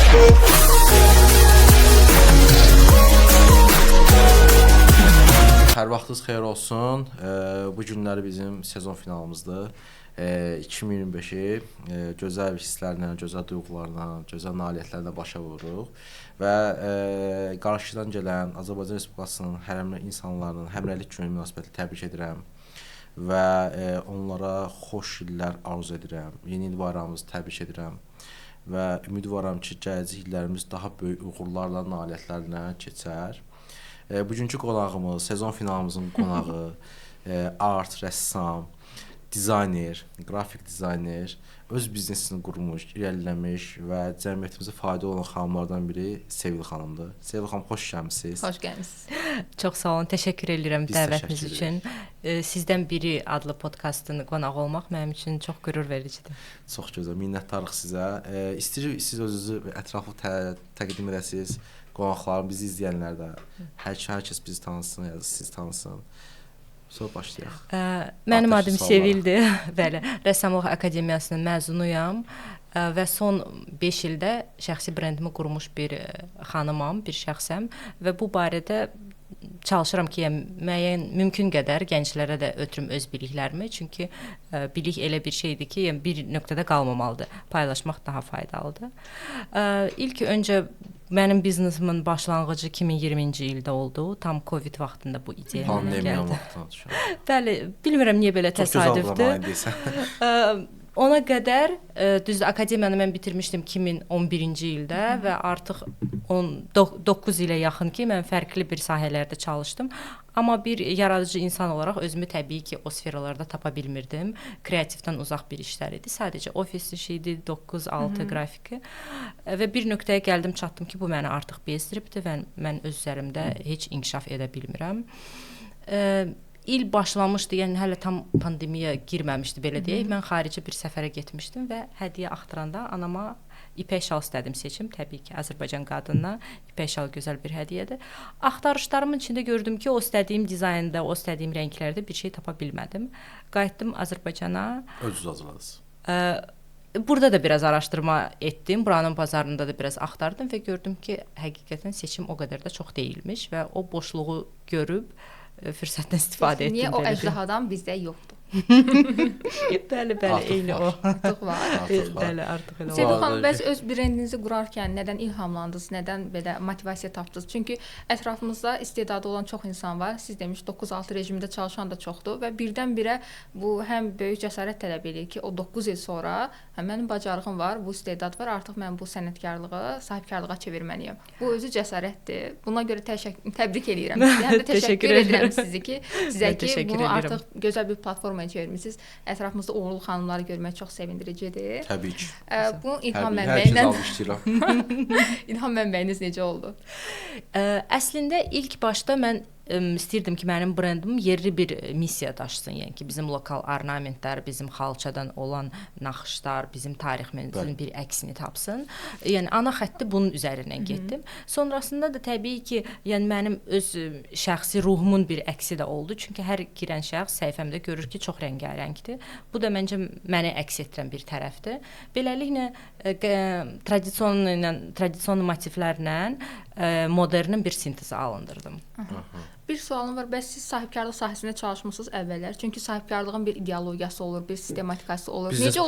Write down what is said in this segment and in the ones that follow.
Hər vaxtınız xeyir olsun. Bu günləri bizim sezon finalımızdır. 2025-i gözəl hisslərlə, gözəl duyğularla, gözəl nailiyyətlərlə başa vururuq və qarşıdan gələn Azərbaycan Respublikasının hərəmli insanlarının həmrəylik günü münasibətilə təbrik edirəm və onlara xoş illər arzu edirəm. Yeni il bayramımızı təbrik edirəm və ümidvaram ki, gələcək illərimiz daha böyük uğurlarla, nailiyyətlərlə keçər. Bugünkü qonağımız, sezon finalımızın qonağı, art, rəssam, dizayner, qrafik dizayner, öz biznesini qurmuş, irəliləmiş və cəmiyyətimizə faydalı olan xanımlardan biri Sevil xanımdır. Sevil xanım, xoş gəlmisiniz. Xoş gəlmisiniz. Çox sağ olun, təşəkkür edirəm dəvətiniz üçün. Sizdən biri adlı podkastın qonağı olmaq mənim üçün çox qürur vericidir. Çox gözəl, minnətdarıq sizə. İstəyirik siz özünüzü ətraflı təqdim edəsiniz. Qonaqlar, bizi izləyənlər də, hər kəs bizi tanısın, ya da siz tanısın. Sonra başlayaq. Mənim adım Sevildir. Bəli, Rəssamlıq Akademiyasının məzunuyam və son 5 ildə şəxsi brendimi qurmuş bir xanımam, bir şəxsəm və bu barədə çalışıram ki, müəyyən mümkün qədər gənclərə də ötürüm öz biliklərimi, çünki bilik elə bir şeydir ki, bir nöqtədə qalmamalıdır, paylaşmaq daha faydalıdır. İlk öncə mənim biznesimin başlanğıcı 2020-ci ildə oldu, tam Covid vaxtında bu ideya mənə gəldi. Pandemiya vaxtında düşün. Bəli, bilmirəm niyə belə təsadüfdür. Ona qədər, düzdür, akademiyanı mən bitirmişdim 2011-ci ildə və artıq 9 ilə yaxın ki, mən fərqli bir sahələrdə çalışdım. Amma bir yaradıcı insan olaraq özümü təbii ki, o sferalarda tapa bilmirdim. Kreativdən uzaq bir işlər idi. Sadəcə ofis işi idi, 9-6 qrafiki. Və bir nöqtəyə gəldim, çatdım ki, bu məni artıq bezdiribdir və mən öz üzərimdə heç inkişaf edə bilmirəm. İl başlamışdı, yəni hələ tam pandemiya girməmişdi, belə deyək. Mən xarici bir səfərə getmişdim və hədiyyə axtaranda anama ipək şal istədim seçim. Təbii ki, Azərbaycan qadınına ipək şal gözəl bir hədiyyədir. Axtarışlarımın içində gördüm ki, o istədiyim dizaynda, o istədiyim rənglərdə bir şey tapa bilmədim. Qayıtdım Azərbaycana. Özünüz hazırladınız. Burada da biraz araşdırma etdim. Buranın bazarında da biraz axtardım və gördüm ki, həqiqətən seçim o qədər də çox deyilmiş və o boşluğu görüb fürsətdən istifadə etdim. Niyə o əjdahadan bizdə yoxdur? Bəli, eyni o. Artıq var. Bəli, artıq elə o. Sevil xanım, bəs öz brendinizi qurarkən nədən ilhamlandınız, nədən belə motivasiya tapdınız? Çünki ətrafımızda istedadı olan çox insan var. Siz demiş 9-6 rejimdə çalışan da çoxdur və birdən-birə bu həm böyük cəsarət tələb edir ki, o 9 il sonra mənim bacarığım var, bu istedad var, artıq mən bu sənətkarlığı sahibkarlığa çevirməliyəm. Bu özü cəsarətdir. Buna görə təbrik edirəm. Həm də təşəkkür edirəm sizə ki, bunu artıq gözəl bir platforma çevirmisiniz. Ətrafımızda uğurlu xanımları görmək çox sevindiricidir. Təbii ki. Bu ilham mənbəyiniz necə oldu? Əslində ilk başda mən istəyirdim ki, mənim brendim yerli bir missiya daşısın. Yəni ki, bizim lokal ornamentlər, bizim xalçadan olan naxışlar, bizim tariximizin bir əksini tapsın. Yəni ana xətti bunun üzərindən getdim. Sonrasında da təbii ki, yəni mənim öz şəxsi ruhumun bir əksi də oldu. Çünki hər girən şəxs səhifəmdə görür ki, çox rəngarəngdir. Bu da məncə məni əks etdirən bir tərəfdir. Beləliklə tradisiyon motivlərlə modernin bir sintezi alındırdım. Bir sualım var. Bəs siz sahibkarlıq sahəsində çalışmısınız əvvəllər? Çünki sahibkarlığın bir ideologiyası olur, bir sistematikası olur. Necə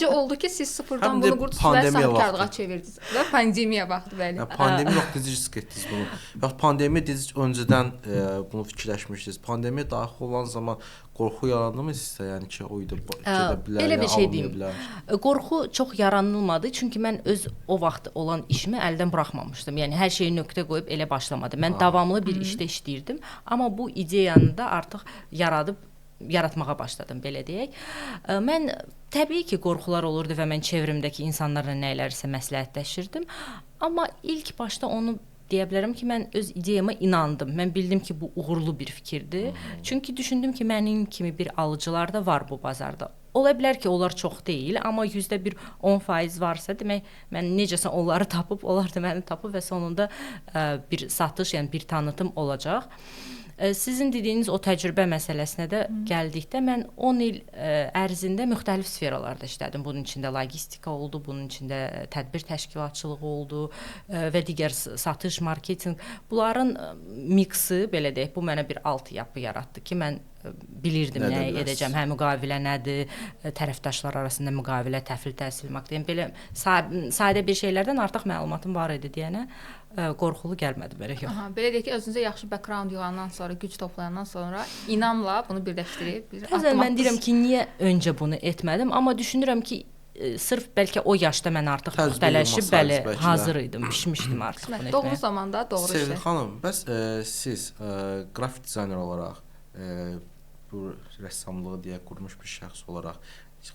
oldu ki, siz sıfırdan bunu qurdunuz və sahibkarlığa çevirdiniz? Və pandemiya vaxtı, bəli. Pandemiya vaxtı necə risk etdiniz bunu? Bax, pandemiya dediniz, öncədən bunu fikirləşmişdiniz. Pandemiya daxil olan zaman qorxu yarandı mı sizə? Yəni ki, o idi gedə bilər, elə bir şey deyim. Bilər. Qorxu çox yaranılmadı. Çünki mən öz o vaxt olan işimi əldən buraxmamışdım. Yəni hər şeyi nöqtə qoyub elə başlamadım. Mən davamlı bir işdə işləyirdim. Amma bu ideyanı da artıq yaratmağa başladım, belə deyək. Mən təbii ki, qorxular olurdu və mən çevrimdəki insanlarla nələrsə məsləhətləşirdim. Amma ilk başda onu deyə bilərəm ki, mən öz ideyama inandım. Mən bildim ki, bu uğurlu bir fikirdir. Çünki düşündüm ki, mənim kimi bir alıcılar da var bu bazarda. Ola bilər ki, onlar çox deyil, amma %1 10% varsa, demək mən necəsə onları tapıb, onlar da məni tapıb və sonunda bir satış, yəni bir tanıtım olacaq. Sizin dediyiniz o təcrübə məsələsinə də gəldikdə mən 10 il ərzində müxtəlif sferalarda işlədim. Bunun içində logistika oldu, bunun içində tədbir təşkilatçılığı oldu və digər satış, marketinq. Bunların miksi belə deyək, bu mənə bir altyapı yaratdı ki, mən bilirdim nə edəcəm, hə müqavilə nədir, tərəfdaşlar arasında müqavilə, təhvil təhsil maqdiyəm, belə sadə bir şeylərdən artıq məlumatım var idi deyənə qorxulu gəlmədi belə yox. Aha, belə deyək ki, özünüzə yaxşı background yığandan sonra, güc toplayandan sonra inamla bunu birləşdirib bir addım mən deyirəm ki, niyə öncə bunu etmədim, amma düşünürəm ki, sırf bəlkə o yaşda mən artıq müxtələşib, bəli, hazır idim, pişmişdim artıq bunu etməyə. Doğru zamanda, doğru işdə. Sevil xanım, bəs siz qrafik dizayner olaraq bu rəssamlığı deyə qurmuş bir şəxs olaraq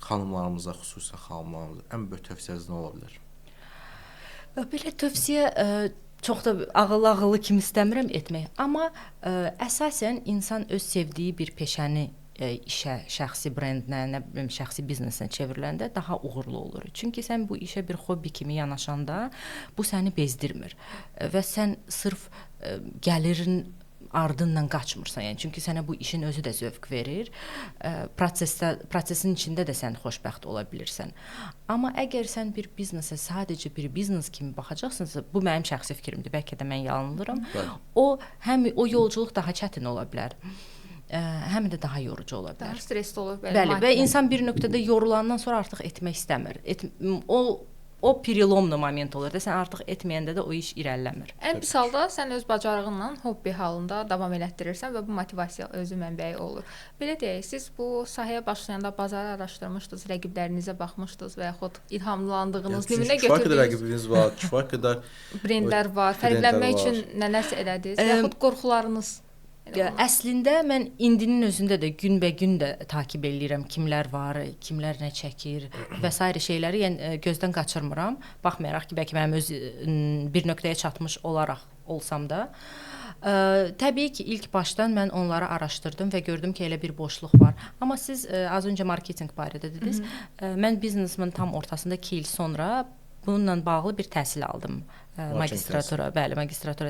xanımlarımıza, xüsusən xanımlarımıza ən böyük tövsiyəniz nə ola bilər? Belə tövsiyə çox da ağıllı kimi istəmirəm etmək, amma əsasən insan öz sevdiyi bir peşəni işə, şəxsi brendinə, nə bilim, şəxsi biznesinə çevriləndə daha uğurlu olur. Çünki sən bu işə bir hobbi kimi yanaşanda bu səni bezdirmir və sən sırf gəlirin ardından qaçmırsan. Yəni çünki sənə bu işin özü də zövq verir. Prosesin içində də sən xoşbəxt ola bilirsən. Amma əgər sən bir biznesə sadəcə bir biznes kimi baxacaqsınsa, bu mənim şəxsi fikrimdir. Bəlkə də mən yanılıram. Həm o yolculuq daha çətin ola bilər. Həm də daha yorucu ola bilər. Daha stressli olur. Bəli, və insan bir nöqtədə yorulandan sonra artıq etmək istəmir. O perilomlu moment olur da, sən artıq etməyəndə də o iş irəliləmir. Ən pis halda sən öz bacarığınla hobbi halında davam elətdirirsən və bu motivasiya özü mənbəyi olur. Belə deyək, siz bu sahəyə başlayanda bazarı araşdırmışdınız, rəqiblərinizə baxmışdınız və yaxud ilhamlandığınız, nümunə götürdünüz. Kifayət qədər rəqibiniz var, kifayət qədər brendlər var, fərqlənmək üçün nələrsə elədiniz, yaxud qorxularınız. Əslində mən indinin özündə də günbəgün də takib eləyirəm kimlər var, kimlər nə çəkir və s. şeyləri, yəni gözdən qaçırmıram. Baxmayaraq ki, bəlkə mənim öz bir nöqtəyə çatmış olaraq olsam da. Təbii ki, ilk başdan mən onları araşdırdım və gördüm ki, elə bir boşluq var. Amma siz az öncə marketinq barədə dediniz. Mən biznesimin tam ortasında 2 il sonra bununla bağlı bir təhsil aldım. Magistratura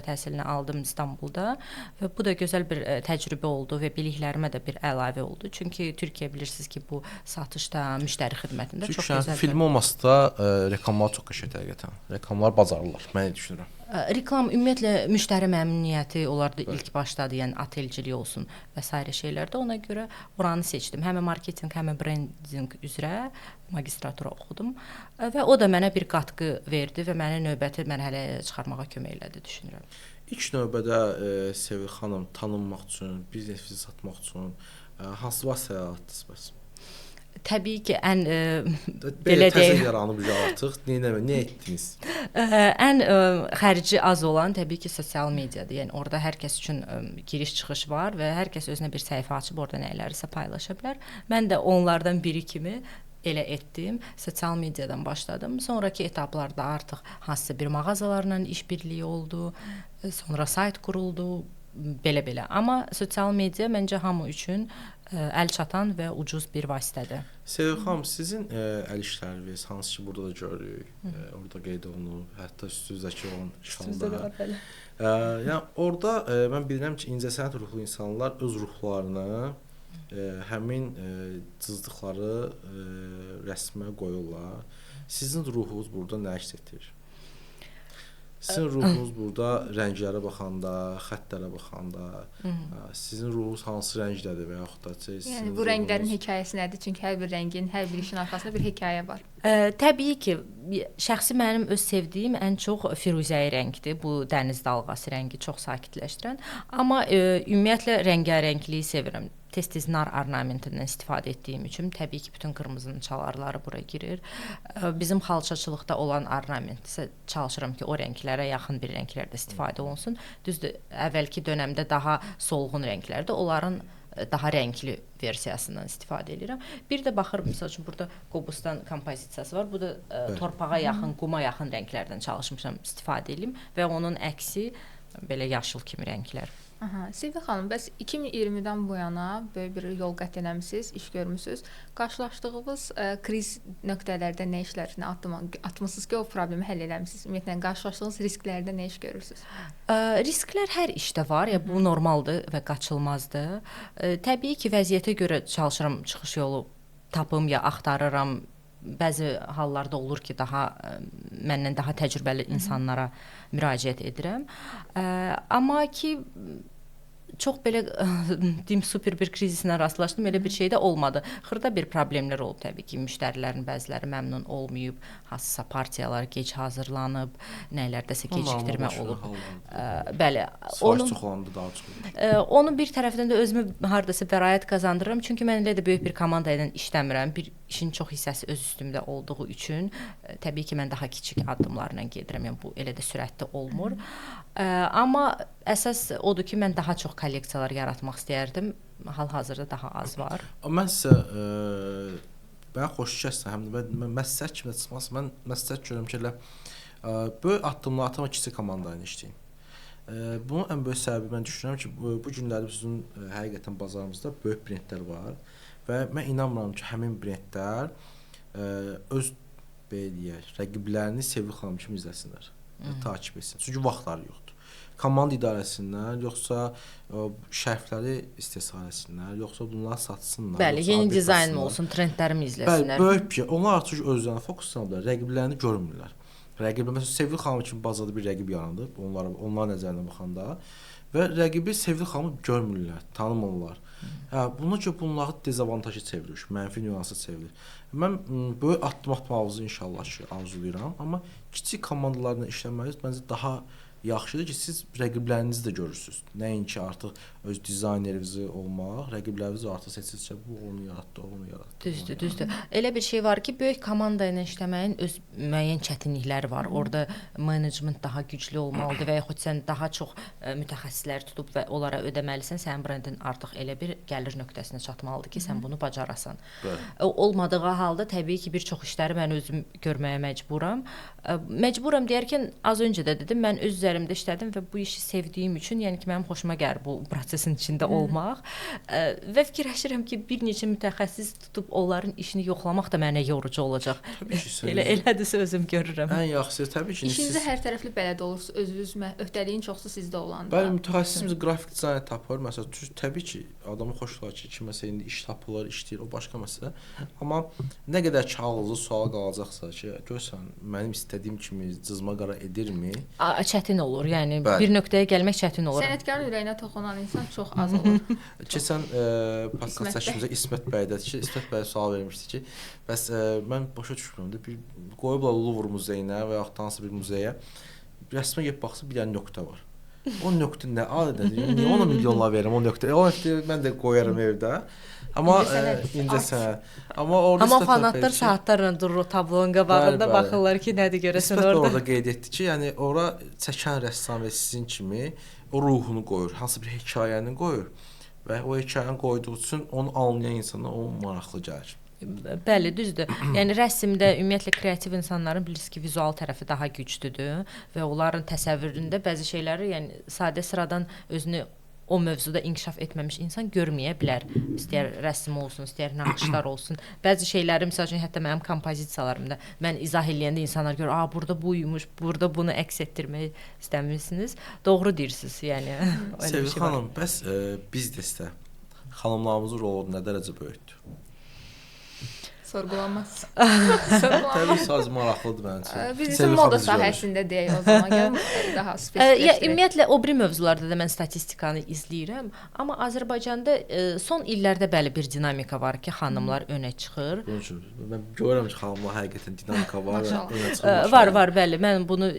təhsilini aldım İstanbulda və bu da gözəl bir təcrübə oldu və biliklərimə də bir əlavə oldu. Çünki Türkiyə bilirsiniz ki, bu satışda, müştəri xidmətində çox gözəl. Film olmasa da reklamlar çox qəşəng həqiqətən. Reklamlar bacarırlar, mən düşünürəm. Reklam ümumiyyətlə müştəri məmnuniyyəti onlarda ilk başdadır, yəni atelcilik olsun və s. şeylərdə. Ona görə oranı seçdim. Həm marketinq, həm brendinq üzrə magistratura oxudum və o da mənə bir qatqı verdi və məni növbəti mərhələyə çıxarmağa kömək elədi, düşünürəm. İlk növbədə Sevil xanım tanınmaq üçün, biznesinizi satmaq üçün hansı vasitələr atdınız bəs? Təbii ki, ən belə deyək, yaranıb artıq nə etdiniz? Ən xərci az olan təbii ki, sosial mediadır. Yəni orada hər kəs üçün giriş-çıxış var və hər kəs özünə bir səhifə açıb orada nələrsə paylaşa bilər. Mən də onlardan biri kimi elə etdim. Sosial mediadan başladım. Sonrakı etaplarda artıq hansısa bir mağazalarla işbirliyi oldu. Sonra sayt quruldu. Belə. Amma sosial media məncə hamı üçün əl çatan və ucuz bir vasitədir. Sevil xanım, sizin əl işləriniz hansı ki burada da görürük, orada qeyd olunub, hətta üstünüzdəki olan şalda. Yəni orada mən bilirəm ki, incəsənət ruhlu insanlar öz ruhlarını həmin cızdıqları rəsmə qoyurlar. Sizin ruhunuz burada nə əks etdirir? Sizin ruhunuz burada rənglərə baxanda, xəttlərə baxanda, sizin ruhunuz hansı rəngdədir və yaxud da yəni bu rənglərin hekayəsi nədir? Çünki hər bir rəngin, hər bir işin arxasında bir hekayə var. Təbii ki, şəxsi mənim öz sevdiyim ən çox firuzəyi rəngdir. Bu dəniz dalğası rəngi çox sakitləşdirən. Amma ümumiyyətlə rəngarəngliyi sevirəm. Tez-tez nar ornamentindən istifadə etdiyim üçün təbii ki, bütün qırmızının çalarları bura girir. Bizim xalçaçılıqda olan ornament isə çalışıram ki, o rənglərə yaxın bir rənglərdə istifadə olunsun. Düzdür, əvvəlki dövrdə daha solğun rənglərdə onların daha rəngli versiyasından istifadə edirəm. Bir də baxıram, məsəl üçün burada Qobustan kompozisiyası var. Bu da torpağa yaxın, quma yaxın rənglərdən çalışmışam istifadə edeyim və onun əksi belə yaşıl kimi rənglər. Aha, Sevil xanım, bəs 2020-dən bu yana böyük bir yol qət eləmisiniz, iş görmüsüz. Qarşılaşdığınız kriz nöqtələrdə nə işlər, nə atmısınız ki, o problemi həll eləmisiniz? Ümumiyyətlə qarşılaşdığınız risklərdə nə iş görürsüz? Risklər hər işdə var, ya bu normaldır və qaçılmazdır. Təbii ki, vəziyyətə görə çalışıram çıxış yolu tapım ya axtarıram. Bəzi hallarda olur ki, məndən daha təcrübəli insanlara müraciət edirəm. Amma ki çox belə deyim super bir krizislə rastlaşdım. Elə bir şey də olmadı. Xırda bir problemlər olub təbii ki. Müştərilərin bəziləri məmnun olmayıb, hansısa partiyalar gec hazırlanıb, nələrdəsə gecikdirmə olub. Bəli, onun bir tərəfindən də özümü hardasa bəraət qazandırıram. Çünki mən elə də böyük bir komanda ilə işləmirəm. Bir işin çox hissəsi öz üstümdə olduğu üçün təbii ki, mən daha kiçik addımlarla gedirəm. Yəni bu elə də sürətli olmur. Amma əsas odur ki, mən daha çox kolleksiyalar yaratmaq istəyərdim. Hal-hazırda daha az var. Mən sizə mən xoş kəsəm, mən məsləhət kimi çıxmaz. Mən məsləhət görürəm ki, elə böyük addımlar atma kiçik komanda ilə işləyim. Bunun ən böyük səbəbi mən düşünürəm ki, bu günləri bizim həqiqətən bazarımızda böyük brendlər var və mən inanmıram ki, həmin brendlər öz belə deyək, rəqiblərini Sevil xanım kimi izləsinlər, takib etsin. Çünki vaxtları yoxdur. Komanda idarəsindən, yoxsa şərfləri istehsal etsinlər, yoxsa bunları satsınlar. Bəli, yeni dizayn olsun, trendlərimi izləsinlər. Bəli, böyük bir şey. Onlar artıq özlərinə fokuslanırlar, rəqiblərini görmürlər. Rəqiblər məsələn Sevil xanım kimi bazarda bir rəqib yaranıb, onlar nəzərinə baxanda və rəqibi Sevil xanımı görmürlər, tanımırlar. Buna görə bunları dezavantajı çevirir, mənfi nüansı çevirir. Mən böyük addım atmağınızı inşallah ki, arzulayıram, amma kiçik komandalarla işləməniz məncə daha yaxşıdır ki, siz rəqiblərinizi də görürsüz. Nəinki artıq öz dizaynerinizi olmaq, rəqiblərinizi artıq seçirsiniz, bu onu yaratdı, onu yaratdı. Düzdür. Elə bir şey var ki, böyük komanda ilə işləməyin öz müəyyən çətinlikləri var. Orada menecment daha güclü olmalıdır və yaxud sən daha çox mütəxəssislər tutub və onlara ödəməlisən, sənin brendin artıq elə bir gəlir nöqtəsinə çatmalıdır ki, sən bunu bacarasan. Olmadığı halda təbii ki, bir çox işləri mən özüm görməyə məcburam. Məcburam deyərkən az öncə də dedim, mən öz üzərimdə işlədim və bu işi sevdiyim üçün, yəni ki, mənim xoşuma gəlir bu prosesin içində olmaq və fikirləşirəm ki, bir neçə mütəxəssis tutub onların işini yoxlamaq da mənə yorucu olacaq. Elədirsə özüm görürəm. Ən yaxşısı təbii ki, İşinizdə hər tərəfli belə də olursa, özünüz öhdəliyin çoxsu sizdə olanda. Bəli, mütəxəssisimiz qrafik dizayner tapır. Məsələn, təbii ki, adamı xoşlar ki, kiməsə indi iş tapılır, işləyir, o başqa məsələ. Amma nə qədər ki, ağızlı sual qalacaqsa ki, görsən, mənim istədiyim kimi cızma qara edirmi? Çətin olur. Yəni bəli, bir nöqtəyə gəlmək çətin olur. Sənətkarın ürəyinə toxunan insan çox az olur. Keçən podkast çəkimizdə İsmət bəydədir ki, İsmət bəy sual vermişdi ki, bəs mən başa düşmürəm də bir qoyublar Louvre muzeyinə və yaxud hansı bir muzeyə rəsmə gəlib baxsa bir dənə nöqtə var. O nöqtə nə adətən? Niyə ona milyonlar verirəm o nöqtə? O nöqtə mən də qoyaram evdə. Amma incəsənət. Amma fanatlar saatlarla durur tablonun qabağında baxırlar ki, nədir görəsən orada. Orada qeyd etdi ki, yəni ora çəkən rəssam və sizin kimi o ruhunu qoyur, hansı bir hekayəni qoyur və o hekayəni qoyduğu üçün onu anlayan insana o maraqlı gəlir. Bəli, düzdür. Yəni rəsmdə ümumiyyətlə kreativ insanların bilirsiniz ki, vizual tərəfi daha güclüdür və onların təsəvvüründə bəzi şeyləri, yəni sadə sıradan özünü o mövzuda inkişaf etməmiş insan görməyə bilər. İstəyər rəsm olsun, istəyər naxışlar olsun. Bəzi şeyləri, məsəl üçün, hətta mənim kompozisiyalarımda mən izah eləyəndə insanlar görür, burada buymuş, burada bunu əks etdirmək istəmirsiniz. Doğru deyirsiniz, yəni. Sevil xanım, bəs biznesdə xanımlarımızın rolu nə dərəcə böyükdür? Sorğulanmaz. Təbii ki, maraqlıdır mənim üçün. Bizim moda sahəsində deyək o zaman, gəlin daha spesifik. Ümumiyyətlə o biri mövzularda da mən statistikanı izləyirəm, amma Azərbaycanda son illərdə bəli bir dinamika var ki, xanımlar önə çıxır. Mən görürəm ki, xanımlar həqiqətən dinamika var və önə çıxır. Var, bəli. Mən bunu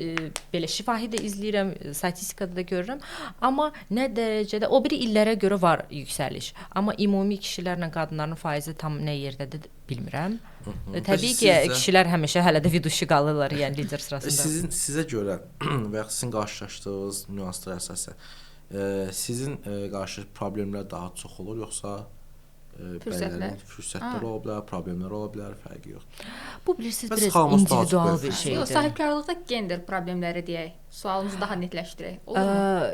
belə şifahi də izləyirəm, statistikada da görürəm, amma nə dərəcədə o biri illərə görə var yüksəliş. Amma ümumi kişilərlə qadınların faizi tam nə yerdədir bilmirəm. Təbii ki, kişilər həmişə hələ də vidushi qalırlar, yəni lider sırasında. Sizə görə və ya sizin qarşılaşdığınız nüanslara əsasən sizin qarşı problemlər daha çox olur, yoxsa fürsətlər ola bilər, problemlər ola bilər, fərqi yoxdur. Bu bilirsiniz biraz individual bir şeydir. Sahibkarlıqda gender problemləri deyək, sualımızı daha netləşdirək. Olur mu?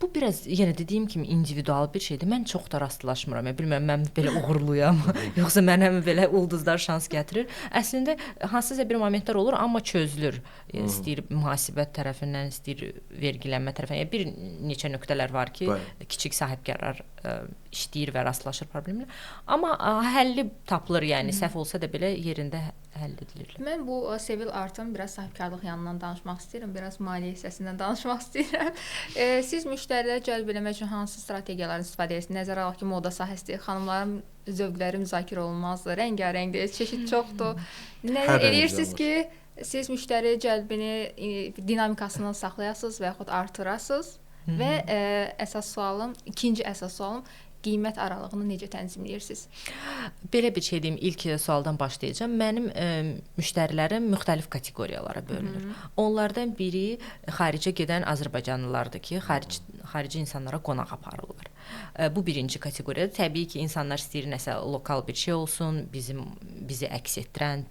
Bu biraz yenə dediyim kimi individual bir şeydir. Mən çox da rastlaşmıram. Bilmirəm mən belə uğurluyam, yoxsa mənə belə ulduzlar şans gətirir. Əslində hansısa bir momentlər olur, amma çözülür. İstəyir mühasibət tərəfindən, istəyir vergilənmə tərəfindən. Bir neçə nöqtələr var ki, kiçik sahibkarlar işləyir və rastlaşır problemlə. Amma həlli tapılır, yəni səhv olsa da belə yerində həll edilir. Mən bu Sevil Art'ın biraz sahibkarlıq yanından danışmaq istəyirəm, biraz maliyyə hissəsindən danışmaq istəyirəm. Siz müştəriləri cəlb etmək üçün hansı strategiyalardan istifadə edirsiniz? Nəzərə alaq ki, moda sahəsidir, xanımların zövqləri müzakirə olunmazdır, rəngarəngdir, çeşid çoxdur. Nə edirsiniz ki, siz müştəri cəlbini dinamikasını saxlayasınız və yaxud artırasınız? Və ikinci əsas sualım, qiymət aralığını necə tənzimləyirsiniz? Belə bir şey deyim, ilk sualdan başlayacağam. Mənim müştərilərim müxtəlif kateqoriyalara bölünür. Onlardan biri xaricə gedən azərbaycanlılardır ki, xarici insanlara qonaq aparırlar. Bu birinci kateqoriyadır. Təbii ki, insanlar istəyir nəsə lokal bir şey olsun, bizi əks etdirən,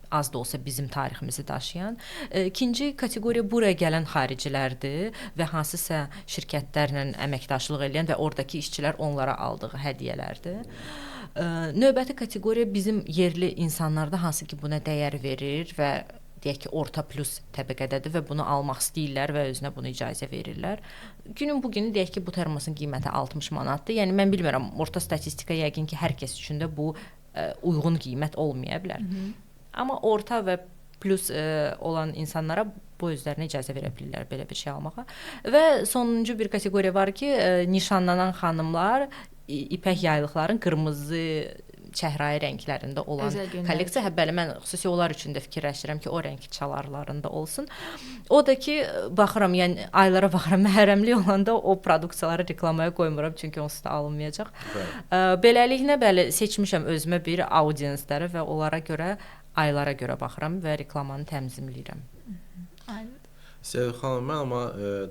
az da olsa bizim tariximizi daşıyan. İkinci kateqoriya buraya gələn xaricilərdir və hansısa şirkətlərlə əməkdaşlıq edən və oradakı işçilər onlara aldığı hədiyyələrdir. Növbəti kateqoriya bizim yerli insanlarda hansı ki buna dəyər verir və deyək ki, orta plus təbəqədədir və bunu almaq istəyirlər və özünə bunu icazə verirlər. Günün bugünü deyək ki, bu termosun qiyməti 60 manatdır. Yəni mən bilmirəm, orta statistika yəqin ki, hər kəs üçün də bu uyğun qiymət olmaya bilər. Amma orta və plus olan insanlara bu özlərinə icazə verə bilirlər belə bir şey almağa. Və sonuncu bir kateqoriya var ki, nişanlanan xanımlar ipək yaylıqların qırmızı çəhrayı rənglərində olan kolleksiya. Bəli, mən xüsusi onlar üçün də fikirləşirəm ki, o rəng çalarlarında olsun. O da ki, baxıram, yəni aylara baxıram, məhərrəmlik olanda o produksiyaları reklamaya qoymuram, çünki onsuz da alınmayacaq. Beləliklə, bəli, seçmişəm özümə bir audiensləri və onlara görə aylara görə baxıram və reklamanı tənzimləyirəm. Sevil xanım, mən amma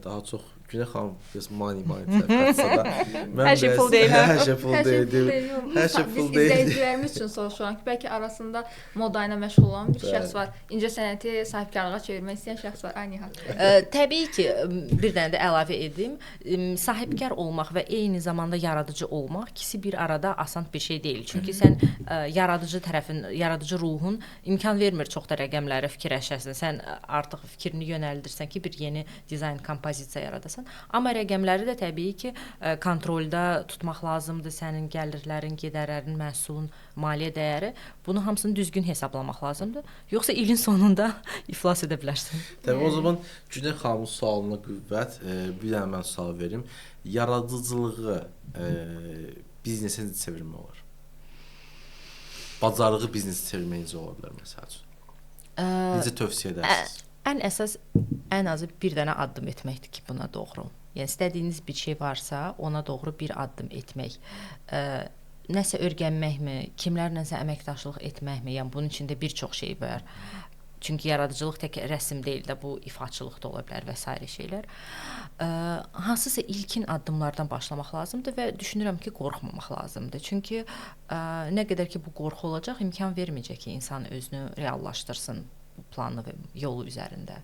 daha çox Günel xanım biraz mani tərəfsə da hər şey pul deyil. Hər şey pul deyil. Hər şey pul deyil. Biz izləyicilərimiz üçün soruşuram ki, bəlkə arasında moda ilə məşğul olan bir şəxs var. İncə sənəti sahibkarlığa çevirmək istəyən şəxs var. Ay Nihat. Təbii ki, bir dənə də əlavə edim. Sahibkar olmaq və eyni zamanda yaradıcı olmaq ikisi bir arada asan bir şey deyil. Çünki sən yaradıcı ruhun imkan vermir çox da rəqəmləri fikirləşəsən. Sən artıq fikrini yönəldirsən ki, bir yeni dizayn kompozisiya yaradasan. Amma rəqəmləri də təbii ki, kontrolda tutmaq lazımdır. Sənin gəlirlərin, gedərlərin, məhsulun, maliyyə dəyəri. Bunu hamısını düzgün hesablamaq lazımdır. Yoxsa ilin sonunda iflas edə bilərsən. Təbii, o zaman Günel xanımın sualına qüvvət, bir dənə mən sual verim. Yaradıcılığı biznesə necə çevirmək olar? Bacarığı biznesi çevirmək necə ola bilər, məsəl üçün? Necə tövsiyə edərsiniz? Ən əsas, ən azı bir dənə addım etməkdir ki, buna doğru. Yəni, istədiyiniz bir şey varsa, ona doğru bir addım etmək. Nəsə öyrənməkmi, kimlərləsə əməkdaşlıq etməkmi, yəni bunun içində bir çox şey var. Çünki yaradıcılıq tək rəsm deyil də, bu ifaçılıq da ola bilər və s. şeylər. Hansısa ilkin addımlardan başlamaq lazımdır və düşünürəm ki, qorxmamaq lazımdır. Çünki nə qədər ki, bu qorxu olacaq, imkan verməyəcək ki, insan özünü reallaşdırsın planı və yolu üzərində.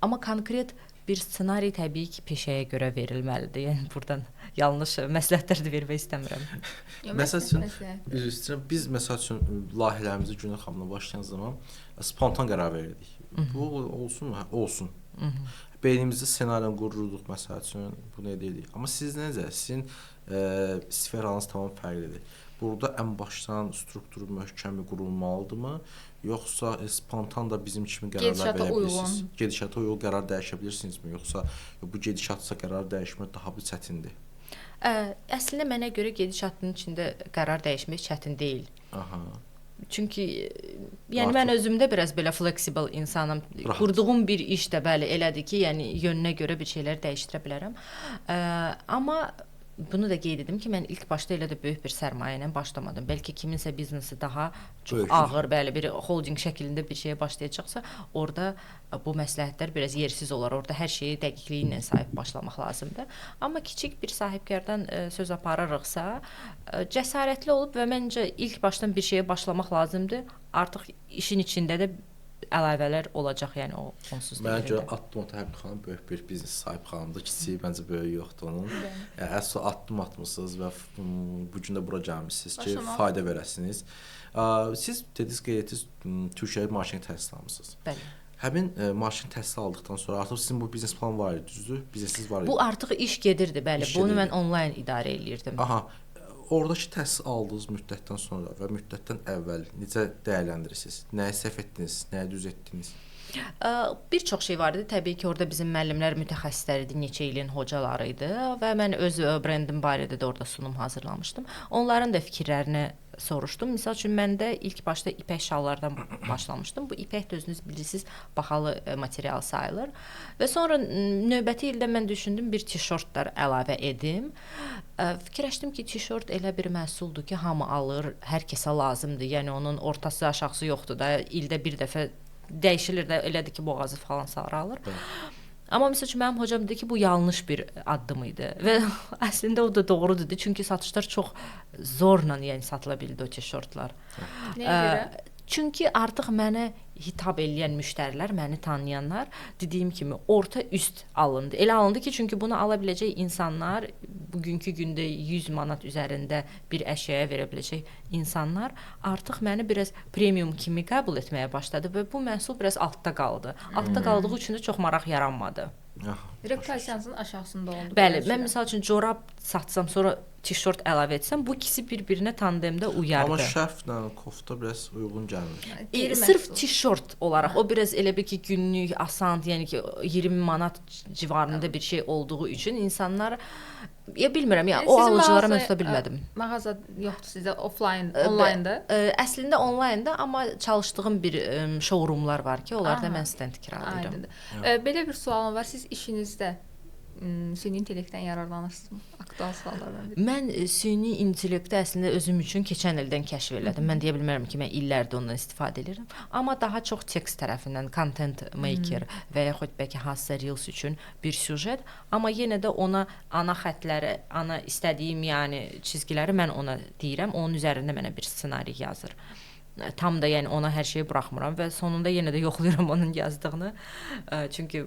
Amma konkret bir ssenari təbii ki, peşəyə görə verilməlidir. Yəni buradan yanlış məsləhətlər də vermək istəmirəm. Məsəl üçün, biz məsəl üçün layihələrimizi Günel xanımla başlayan zaman spontan qərar verirdik. Bu olsun mu? Olsun. Beynimizdə ssenari qururduq məsəl üçün, bunu edirdik. Amma siz necə? Sizin sferanız tamam fərqlidir. Burada ən başdan strukturu möhkəmi qurulmalıdırmı? Yoxsa spontan da bizim kimi qərarlar verə bilirsiniz? Gedişata uyğun qərar dəyişə bilirsinizmi? Yoxsa bu gedişatsa qərar dəyişmək daha bir çətindir? Əslində mənə görə gedişatın içində qərar dəyişmək çətin deyil. Çünki yəni mən özümdə biraz belə flexible insanam. Qurduğum bir iş də bəli elədir ki, yəni yönünə görə bir şeylər dəyişdirə bilərəm. Amma bunu da qeyd edim ki, mən ilk başda elə də böyük bir sərmayə ilə başlamadım. Bəlkə kiminsə biznesi daha çox ağır, bəli, bir holding şəklində bir şeyə başlayacaqsa, orada bu məsləhətlər biraz yersiz olar. Orada hər şeyi dəqiqliyi ilə sahib başlamaq lazımdır. Amma kiçik bir sahibkardan söz aparırıqsa, cəsarətli olub və məncə ilk başdan bir şeyə başlamaq lazımdır. Artıq işin içində də əlavələr olacaq, yəni o onsuz da. Mənə görə Addım Təbii xanım böyük bir biznes sahibi xanımdır. Kiçiyi məncə böyük yoxdur onun. Yəni əsl addım atmısınız və bu gün də bura gəlmisiniz ki, fayda verəsiniz. Siz dediniz ki, Türkiyədə marketinq təhsil almısınız. Bəli. Həmin marketinq təhsil aldıqdan sonra artıq sizin bu biznes plan var idi, düzdür? Biznesiniz var idi. Bu artıq iş gedirdi, bəli. Bunu mən onlayn idarə eləyirdim. Aha. Oradakı təhsil aldığınız müddətdən sonra və müddətdən əvvəl necə dəyərləndirirsiniz? Nəyi səhv etdiniz, nəyi düz etdiniz? Bir çox şey var idi. Təbii ki, orada bizim müəllimlər mütəxəssislər idi, neçə ilin hocaları idi və mən öz brendim barədə də orada sunum hazırlamışdım. Onların da fikirlərini soruşdum. Məsəl üçün məndə ilk başda ipək şallardan başlamışdım. Bu ipək də özünüz bilirsiniz, bahalı material sayılır. Və sonra növbəti ildə mən düşündüm bir tişörtlər əlavə edim. Fikirləşdim ki, tişört elə bir məhsuldur ki, hamı alır, hər kəsə lazımdır. Yəni onun ortası, aşağısı yoxdur da, ildə bir dəfə dəyişilir də, elədir ki, boğazı falan saralır. Amma məsəl üçün mənim hocam dedi ki, bu yanlış bir addım idi və əslində o da doğrudur, çünki satışlar çox zorla yəni satıla bildi o tişörtlər. Nəyə görə? Çünki artıq mənə hitab eləyən müştərilər, məni tanıyanlar, dediyim kimi orta üst alındı. Elə alındı ki, çünki bunu ala biləcək insanlar, bugünkü gündə 100 manat üzərində bir əşyaya verə biləcək insanlar artıq məni biraz premium kimi qəbul etməyə başladı və bu məhsul biraz altda qaldı. Altda qaldığı üçün də çox maraq yaranmadı. Reputasiyanızın aşağısında oldu. Bəli, mən məsəl üçün corab satsam, sonra tişört əlavə etsəm, bu ikisi bir-birinə tandemdə uyardı. Amma şərflə kofta biraz uyğun gəlmir. Sırf tişört olaraq o biraz elə bir ki, günlük, asan, yəni ki, 20 manat civarında bir şey olduğu üçün insanlar bilmirəm, yəni o alıcılara mən tuta bilmədim. Mağaza yoxdur sizdə, offline, onlaynda? Əslində onlaynda, amma çalışdığım bir showroomlar var ki, onlarda mən stand kiralayıram. Belə bir sualım var, siz işinizdə süni intellektdən yararlanırsınızmı? Aktual suallardan biri. Mən süni intellekti əslində özüm üçün keçən ildən kəşf elədim. Mən deyə bilmərəm ki, mən illərdir ondan istifadə edirəm. Amma daha çox tekst tərəfindən, content maker və yaxud bəlkə hansısa reels üçün bir süjet. Amma yenə də ona ana xətləri, ana istədiyim yəni çizgiləri mən ona deyirəm. Onun üzərində mənə bir ssenari yazır. Tam da yəni ona hər şeyi buraxmıram və sonunda yenə də yoxlayıram onun yazdığını. Çünki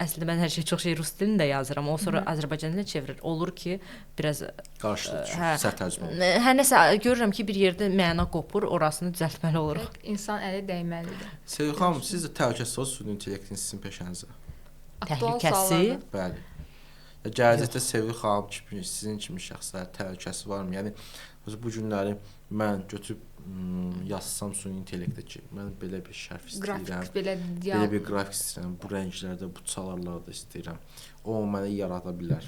əslində mən hər şey çox şey rus dilində yazıram. O sonra Azərbaycan dilinə çevirir. Olur ki, biraz qarşılıq səhv tərcümə olur. Hər nəsə görürəm ki, bir yerdə məna qopur, orasını düzəltməli oluruq. İnsan əli dəyməlidir. Sevgili xanım, siz də təhlükəsiz süni intellektin sizin peşənizə. Təhlükəsi? Bəli. Gələcəkdə Sevgili xanım kimi, sizin kimi şəxslər təhlükəsi varmı? Yəni bu günləri mən götürüb yazsam süni intellektə ki, mən belə bir şərf istəyirəm. Qrafik, belə bir qrafik istəyirəm. Bu rənglərdə, bu çalarlarda istəyirəm. O mənə yarada bilər.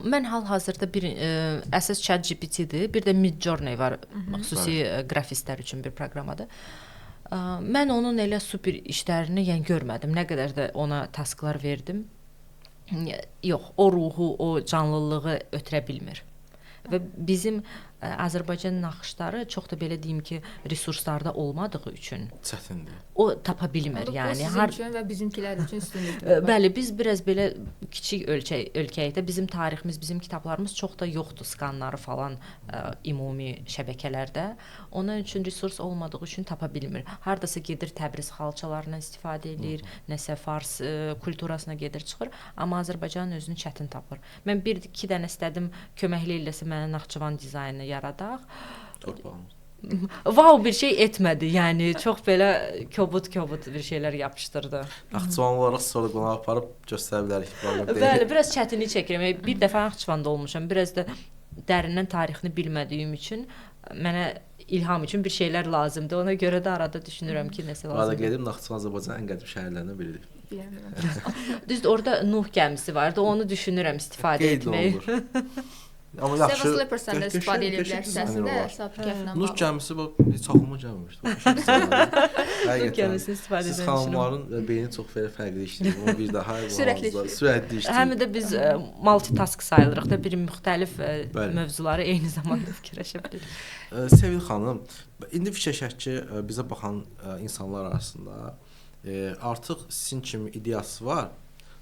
Mən hal-hazırda bir əsas ChatGPT-dir, bir də Midjourney var, xüsusi qrafistlər üçün bir proqramadır. Mən onun elə super işlərini yəni görmədim. Nə qədər də ona tasklar verdim. Yox, o ruhu, o canlılığı ötürə bilmir. Və bizim Azərbaycan naxışları çox da belə deyim ki, resurslarda olmadığı üçün çətindir. O tapa bilmir, yəni. Sizin üçün və bizimkilər üçün üstünlükdür. Bəli, biz biraz belə kiçik ölkəyikdə bizim tariximiz, bizim kitablarımız çox da yoxdur, skanları falan ümumi şəbəkələrdə. Onun üçün resurs olmadığı üçün tapa bilmir. Hardasa gedir Təbriz xalçalarından istifadə edir, nəsə fars kulturasına gedir, çıxır, amma Azərbaycanın özünü çətin tapır. Mən bir-iki dənə istədim köməkli eləsə mənə Naxçıvan dizaynı yaradaq. Wow, bir şey etmədi. Yəni çox belə kobud bir şeylər yapışdırdı. Naxçıvan olaraq sonra qonaq aparıb göstərə bilərik. Bəli, biraz çətinlik çəkirəm. Bir dəfə Naxçıvanda olmuşam. Biraz da dərindən tarixini bilmədiyim üçün mənə ilham üçün bir şeylər lazımdır. Ona görə də arada düşünürəm ki, nəsə lazımdır. Arada gedim Naxçıvan Azərbaycanın ən qədim şəhərlərindən biridir. Düzdür, orada Nuh gəmisi vardı. Onu düşünürəm istifadə etmək. Amma yaxşı. Seven Slippers'dan da istifadə edə bilərsiniz. Hesab keyfinə bağlı. Nuh gəmisi heç ağlıma gəlməmişdi. Nuh gəmisini istifadə edən siz xanımların beyni çox fərqli işləyir. Onu bir daha sürətli işləyir. Həm də biz multitask sayılırıq da, bir müxtəlif mövzuları eyni zamanda fikirləşə bilirik. Sevgili xanım, indi fikirləşək ki, bizə baxan insanlar arasında artıq sizin kimi ideyası var,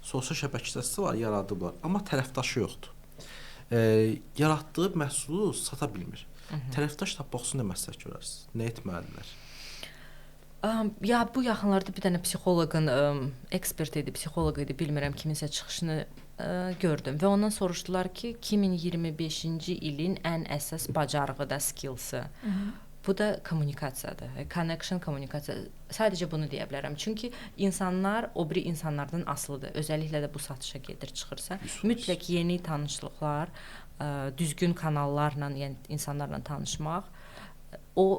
sosial şəbəkəsi var, yaradıblar, amma tərəfdaşı yoxdur. Yaratdığı məhsulu sata bilmir. Tərəfdaş tapmaq üçün nə məsləhət görərsiniz? Nə etməlidirlər? Ya bu yaxınlarda bir dənə psixoloqun ekspert idi, psixoloq idi, bilmirəm kiminsə çıxışını gördüm və ondan soruşdular ki, 2025-ci ilin ən əsas bacarığı da skillsi. Bu da kommunikasiyadır. Connection, kommunikasiya. Sadəcə bunu deyə bilərəm. Çünki insanlar o biri insanlardan asılıdır. Özəlliklə də bu satışa gedir, çıxırsa, mütləq yeni tanışlıqlar, düzgün kanallarla, yəni insanlarla tanışmaq o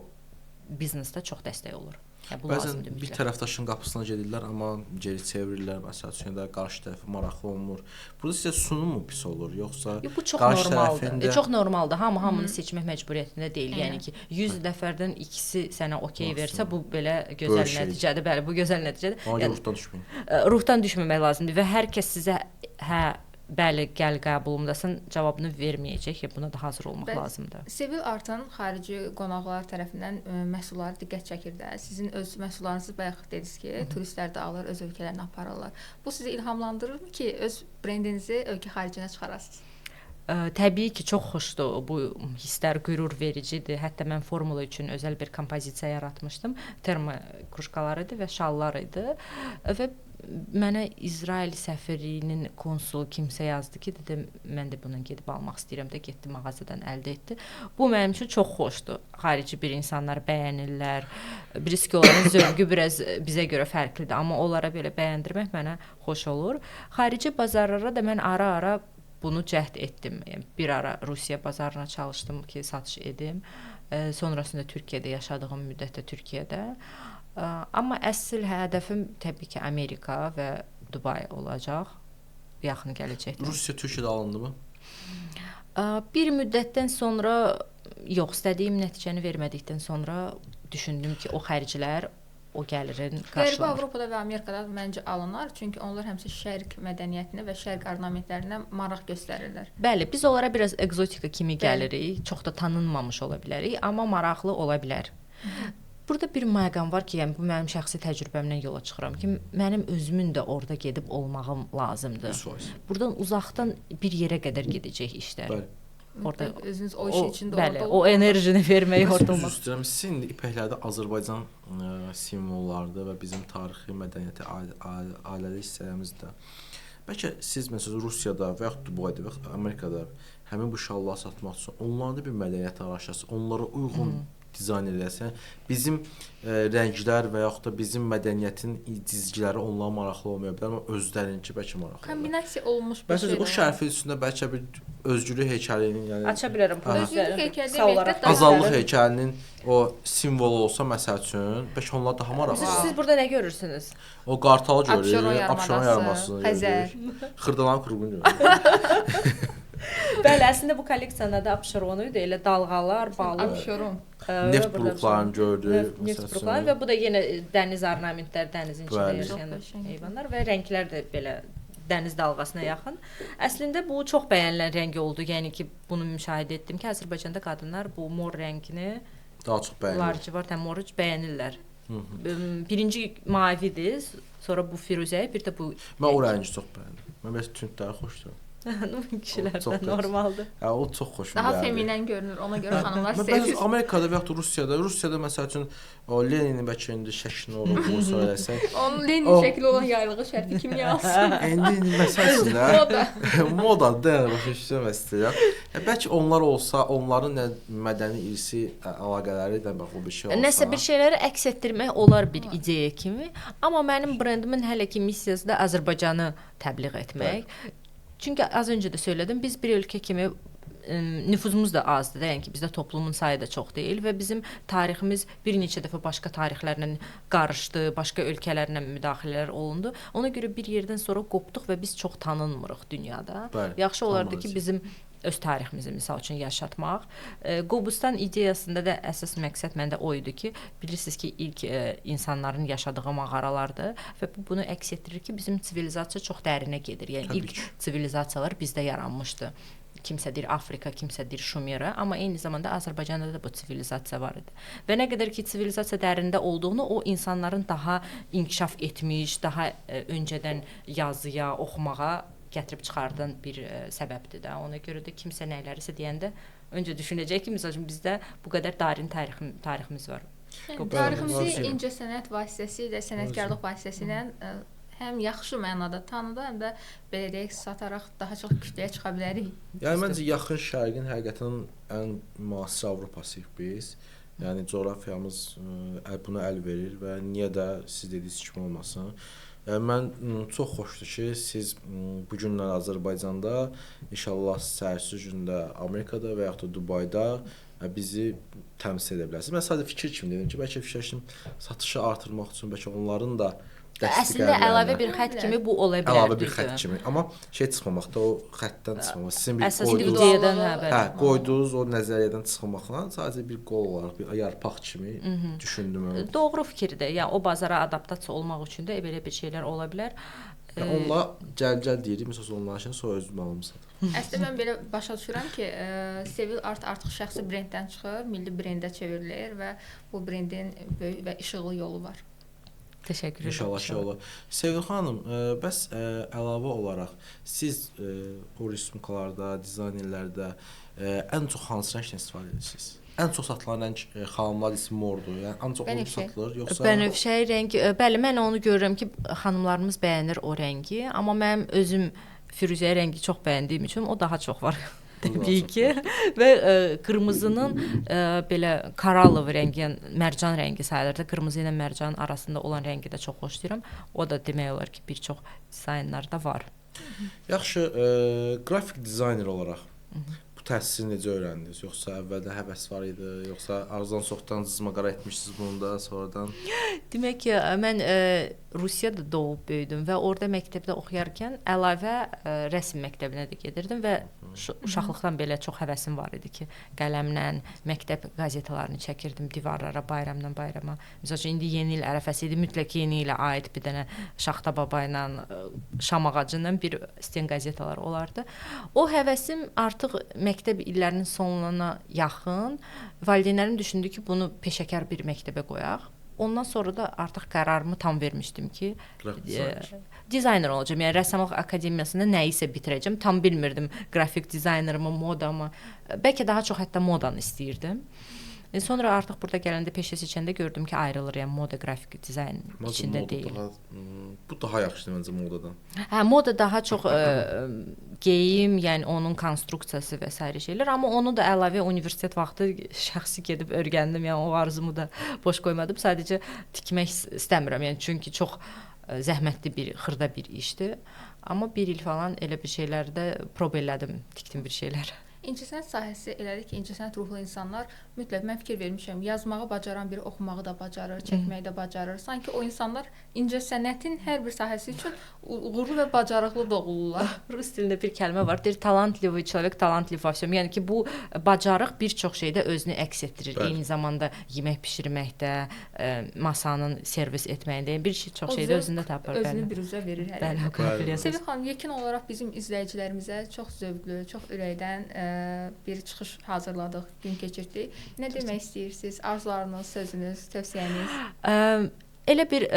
biznesdə çox dəstək olur. Yəni, bəzən bir tərəfdaşın qapısına gedirlər, amma geri çevirirlər, məsəl üçün də qarşı tərəfə maraqlı olmur. Burada sizə sunum mu pis olur, yoxsa bu çox normaldır. Çox normaldır. Hamını seçmək məcburiyyətində deyil. Yəni ki, 100 nəfərdən ikisi sənə okey versə, bu belə gözəl nəticədir. Bəli, bu gözəl nəticədir. Amma ruhdan düşməyin. Ruhdan düşməmək lazımdır və hər kəs sizə bəli, gəl qəbulumdasan cavabını verməyəcək. Buna da hazır olmaq lazımdır. Sevil artan xarici qonaqlar tərəfindən məhsullara diqqət çəkir də. Sizin öz məhsullarınızı bayaq dediniz ki, turistlər də alır, öz ölkələrinə aparırlar. Bu sizi ilhamlandırırmı ki, öz brendinizi ölkə xaricinə çıxarasınız? Təbii ki, çox xoşdur. Bu hisslər qürur vericidir. Hətta mən formula üçün özəl bir kompozisiya yaratmışdım. Termo krujkalar idi və şallar idi. Və mənə İsrail səfirliyinin konsulu kimsə yazdı ki, dedim, mən də bunu gedib almaq istəyirəm də, getdi mağazadan əldə etdi. Bu mənim üçün çox xoşdur. Xarici bir insanlar bəyənirlər. Birisi ki, onların zövqü biraz bizə görə fərqlidir, amma onlara belə bəyəndirmək mənə xoş olur. Xarici bazarlara da mən ara-ara bunu cəhd etdim. Yəni, bir ara Rusiya bazarına çalışdım ki, satış edim. Sonrasında Türkiyədə yaşadığım müddətdə Türkiyədə. Amma əsl hədəfim təbii ki, Amerika və Dubay olacaq yaxın gələcəkdə. Rusiya Türkiyədə alındı mı? Bir müddətdən sonra yox, istədiyim nəticəni vermədikdən sonra düşündüm ki, o xərclər o gəlirin qarşılanır. Qərbi Avropada və Amerikada məncə alınır, çünki onlar həmişə şərq mədəniyyətinə və şərq ornamentlərinə maraq göstərirlər. Bəli, biz onlara biraz ekzotika kimi gəlirik, çox da tanınmamış ola bilərik, amma maraqlı ola bilər. Burada bir məqam var ki, yəni bu mənim şəxsi təcrübəmdən yola çıxıram ki, mənim özümün də orada gedib olmağım lazımdır. Buradan uzaqdan bir yerə qədər gedəcək işlər. Bəli. Orada özünüz o iş içində orada o enerjini verməyi orada olmaq. Üzr istəyirəm. Sizin indi ipəklərdə Azərbaycan simvollarıdır və bizim tarixi, mədəniyyəti, ailəli hissələrimizdə. Bəlkə siz məsələn Rusiyada və yaxud Dubayda və yaxud Amerikada həmin bu şalları satmaq üçün onlarda bir mədəniyyət araşdırsınız, onlara uyğun dizayn edəsən, bizim rənglər və yaxud da bizim mədəniyyətin cizgiləri onlara maraqlı olmaya bilər, amma özlərinki bəlkə maraqlı. Kombinasiya olmuş bir şey. Məsələn, o şərfin üstündə bəlkə bir özgürlük heykəlinin, yəni aça bilərəm. Özgürlük heykəli deməkdə azadlıq heykəlinin o simvolu olsa məsəl üçün, bəlkə onlar daha maraqlı. Siz burada nə görürsünüz? O qartalı görürük, Abşeron yarımadasını görürük, Xırdalan qruqunu görürük. Bəli, əslində bu kolleksiyada da Abşeron idi, elə dalğalar, balıq, Abşeron. Neft buruqlarını gördük. Neft buruqları və bu da yenə dəniz ornamentləri, dənizin içində yaşayan heyvanlar və rənglər də belə dəniz dalğasına yaxın. Əslində bu çox bəyənilən rəng oldu. Yəni ki, bunu müşahidə etdim ki, Azərbaycanda qadınlar bu mor rəngini daha çox bəyənirlər. Larcı var, mor bəyənirlər. Birinci mavidir, sonra bu firuzəyi, bir də bu. Mən o rəngi çox bəyənirəm. Mən bəs tündləri xoşlayıram. Kişilərdən normaldır. Hə, o çox xoşuma gəldi. Daha feminen görünür. Ona görə xanımlar sevir. Mən Amerikada və ya Rusiyada məsəl üçün o Leninin bəlkə indi şəklini orada qoysa eləsək. Onun Lenin şəkli olan yaylığı şərti kim yazsın? İndi məsəl üçün modadır, başa düşmək istəyirəm. Bəlkə onlar olsa, onların mədəni irsi əlaqələri də baxıb bir şey olsa. Nəsə bir şeyləri əks etdirmək olar bir ideya kimi, amma mənim brendimin hələ ki missiyası da Azərbaycanı təbliğ etmək. Çünki az öncə də söylədim, biz bir ölkə kimi nüfuzumuz da azdır, yəni ki, bizdə toplumun sayı da çox deyil və bizim tariximiz bir neçə dəfə başqa tarixlərlə qarışdı, başqa ölkələrlə müdaxilələr olundu. Ona görə bir yerdən sonra qopduq və biz çox tanınmırıq dünyada. Yaxşı olardı ki, bizim öz tariximizi misal üçün yaşatmaq. Qobustan ideyasında da əsas məqsəd məndə o idi ki, bilirsiniz ki, ilk insanların yaşadığı mağaralardır və bunu əks etdirir ki, bizim sivilizasiya çox dərinə gedir. Yəni ilk sivilizasiyalar bizdə yaranmışdı. Kimsə deyir Afrika, kimsə deyir Şumera, amma eyni zamanda Azərbaycanda da bu sivilizasiya var idi. Və nə qədər ki, sivilizasiya dərində olduğunu, o insanların daha inkişaf etmiş, daha öncədən yazıya, oxumağa gətirib çıxardan bir səbəbdir də. Ona görə də kimsə nələrisə deyəndə öncə düşünəcək ki, məsəl üçün bizdə bu qədər darin tariximiz var. Tariximizi incəsənət vasitəsilə, sənətkarlıq vasitəsilə həm yaxşı mənada tanıdı, həm də belə deyək, sataraq daha çox kütləyə çıxa bilərik. Yəni məncə yaxın şərqin həqiqətən ən müasir Avropasıyıq biz. Yəni coğrafiyamız buna əl verir və niyə də siz dediyiniz kimi olmasın. Yəni mən çox xoşdur ki, siz bu günlər Azərbaycanda, inşallah səhərsi gündə Amerikada və yaxud da Dubayda bizi təmsil edə bilərsiniz. Mən sadəcə fikir kimi dedim ki, bəlkə fikirləşdim satışı artırmaq üçün bəlkə onların da əslində əlavə bir xətt kimi bu ola bilər. Əlavə bir xətt kimi. Amma çıxmamaqda, o xəttdən çıxmamaq. Sizin bir qoyduğunuz o nəzəriyyədən çıxmamaqla sadəcə bir qol olaraq, bir yarpaq kimi düşündüm. Doğru fikirdir. Yəni o bazara adaptasiya olmaq üçün də belə bir şeylər ola bilər. Onunla gəl deyirik, məsələn onların üçün sonra özüm alımsadır. Əslində mən belə başa düşürəm ki, Sevil Art artıq şəxsi brenddən çıxır, milli brendə çevrilir və bu brendin böyük və işıqlı yolu var. Təşəkkür edirəm. İnşallah ki olur. Sevil xanım, bəs əlavə olaraq siz o rəsmikalarda, dizaynerlərdə ən çox hansı rəngdən istifadə edirsiniz? Ən çox satılan rəng xanımlar üçün mordur. Yəni ancaq o satılır, yoxsa bənövşəyi rəng. Bəli, mən onu görürəm ki, xanımlarımız bəyənir o rəngi, amma mənim özüm firuzə rəngi çox bəyəndiyim üçün o daha çox var. Təbii ki. Və qırmızının belə korallov rəngi, yəni mərcan rəngi sayılır da, qırmızı ilə mərcan arasında olan rəngi də çox xoşlayıram. O da demək olar ki, bir çox dizaynlarda var. Yaxşı, qrafik dizayner olaraq bu təhsili necə öyrəndiniz? Yoxsa əvvəldə həvəs var idi, yoxsa arzudan çoxdan cızmaqara etmişsiniz bunu da sonradan? Demək ki, mən Rusiyada doğub böyüdüm və orada məktəbdə oxuyarkən əlavə rəsm məktəbinə də gedirdim və uşaqlıqdan belə çox həvəsim var idi ki, qələmlə məktəb qazetalarını çəkirdim divarlara bayramdan bayrama. Məsələn, indi yeni il ərəfəsi idi, mütləq yeni ilə aid bir dənə şaxta baba ilə şam ağacı ilə bir sten qazetalar olardı. O həvəsim artıq məktəb illərinin sonuna yaxın valideynlərim düşündü ki, bunu peşəkar bir məktəbə qoyaq. Ondan sonra da artıq qərarımı tam vermişdim ki, dizayner olacağam. Yəni rəssamlıq akademiyasında nəyisə bitirəcəm. Tam bilmirdim qrafik dizaynerımı, modamı. Bəlkə daha çox hətta modanı istəyirdim. Sonra artıq burada gələndə peşə seçəndə gördüm ki, ayrılır, yəni moda qrafik dizayn içində deyil. Bu daha yaxşıdır məncə modadan. Hə, moda daha çox geyim, yəni onun konstruksiyası və s. şeylər, amma onu da əlavə universitet vaxtı şəxsi gedib öyrəndim, yəni o arzumu da boş qoymadım. Sadəcə tikmək istəmirəm, yəni çünki çox zəhmətli bir, xırda bir işdir. Amma bir il falan elə bir şeylərdə prob elədim, tikdim bir şeylər. İncəsənət sahəsi elədir ki, incəsənət ruhlu insanlar mütləq mən fikir vermişəm, yazmağı bacaran biri oxumağı da bacarır, çəkməyi də bacarır. Sanki o insanlar incəsənətin hər bir sahəsi üçün uğurlu və bacarıqlı doğulurlar. Rus dilində bir kəlmə var, deyir talantливый человек, талантлив во всем. Yəni ki, bu bacarıq bir çox şeydə özünü əks etdirir. Bəli. Eyni zamanda yemək bişirməkdə, masanın servis etməkdə, bir çox şeydə özündə tapır. Özünü biruzə verir hər yerdə. Sevil xanım, yekun olaraq bizim izləyicilərimizə çox zövqlü, çox ürəkdən bir çıxış hazırladıq, gün keçirdik. Nə demək istəyirsiniz? Arzularınız, sözünüz, tövsiyəniz? Elə bir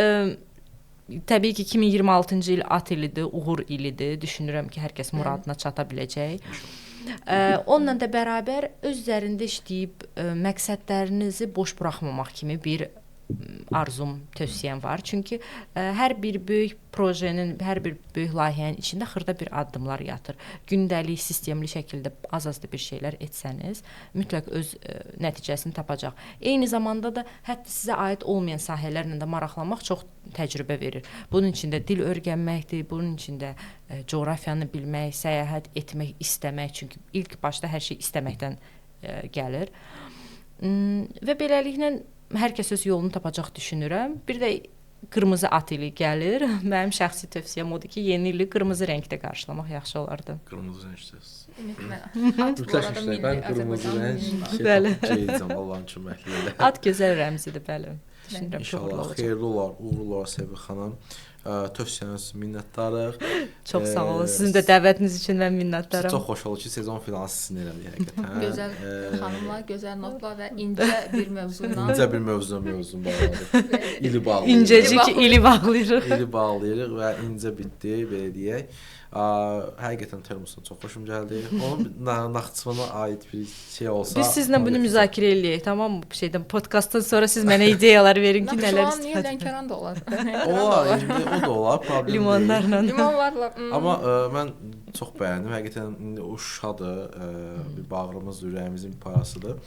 təbii ki 2026-cı il at ilidir, uğur ilidir. Düşünürəm ki, hər kəs muradına çata biləcək. Onunla da bərabər öz üzərində işləyib məqsədlərinizi boş buraxmamaq kimi bir arzum, tövsiyəm var. Çünki hər bir böyük projenin, hər bir böyük layihənin içində xırda bir addımlar yatır. Gündəlik, sistemli şəkildə az-az da bir şeylər etsəniz, mütləq öz nəticəsini tapacaq. Eyni zamanda da hətta sizə aid olmayan sahələrlə də maraqlanmaq çox təcrübə verir. Bunun içində dil öyrənməkdir, bunun içində coğrafiyanı bilmək, səyahət etmək, istəmək. Çünki ilk başda hər şey istəməkdən gəlir. Və beləliklə hər kəs öz yolunu tapacaq düşünürəm. Bir də qırmızı at ili gəlir. Mənim şəxsi tövsiyəm odur ki, yeni ili qırmızı rəngdə qarşılamaq yaxşı olardı. Qırmızı rəngdə. Mən qırmızı rəng geyəcəm Allahın köməkliyi ilə. At gözəl rəmzidir, bəli. İnşallah xeyirli olar, uğurlu olar Sevil xanım. Tövsiyəniz üçün minnətdarıq. Çox sağ olun. Sizin də dəvətiniz üçün mən minnətdaram. Çox xoş oldu ki, sezon finalı sizin elədik həqiqətən. Gözəl xanımlar, gözəl notlar və incə bir mövzuyla. İncə bir mövzunu bağladıq. İli bağlayırıq. İncəcik ili bağlayırıq. İli bağlayırıq və incə bitdi, belə deyək. Həqiqətən termosun çox xoşum gəldi. Onun Naxçıvana aid bir şey olsa. Biz sizinlə bunu müzakirə eləyək, tamam mı? Bu şeydən podkastdan sonra siz mənə ideyalar verin ki, nələr istifadə. Naxçıvan Lənkəran da olar. Olar, indi o da olar, problem deyil. Limonlarla. Limonlarla. Amma mən çox bəyəndim. Həqiqətən indi o Şuşadır, bir bağrımız, ürəyimizin bir parasıdır.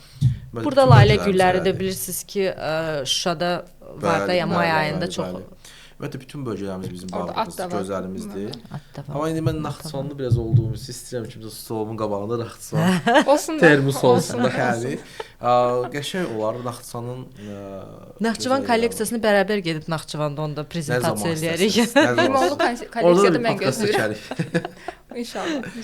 Burada laylə gülləri də bilirsiniz ki, Şuşada var da ya may ayında çox. Ümumiyyətlə bütün bölgələrimiz bizim bağımız, gözəlimizdir. Amma indi mən Naxçıvanlı biraz olduğum üçün istəyirəm ki, stolumun qabağında Naxçıvan olsun termos olsun da yəni. Qəşəng olar Naxçıvanın Naxçıvan kolleksiyasını bərabər gedib Naxçıvanda onda prezentasiya eləyərik. Limonlu kolleksiyada mən gözləyirəm. İnşallah.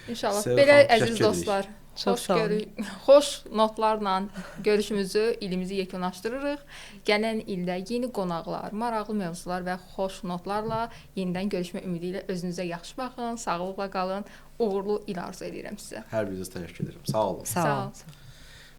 İnşallah. Belə əziz dostlar. Xoş notlarla görüşümüzü, ilimizi yekunlaşdırırıq. Gələn ildə yeni qonaqlar, maraqlı mövzular və xoş notlarla yenidən görüşmə ümidi ilə özünüzə yaxşı baxın, sağlıqla qalın. Uğurlu il arzu edirəm sizə. Hər birinizi təşəkkür edirəm. Sağ olun. Sağ olun.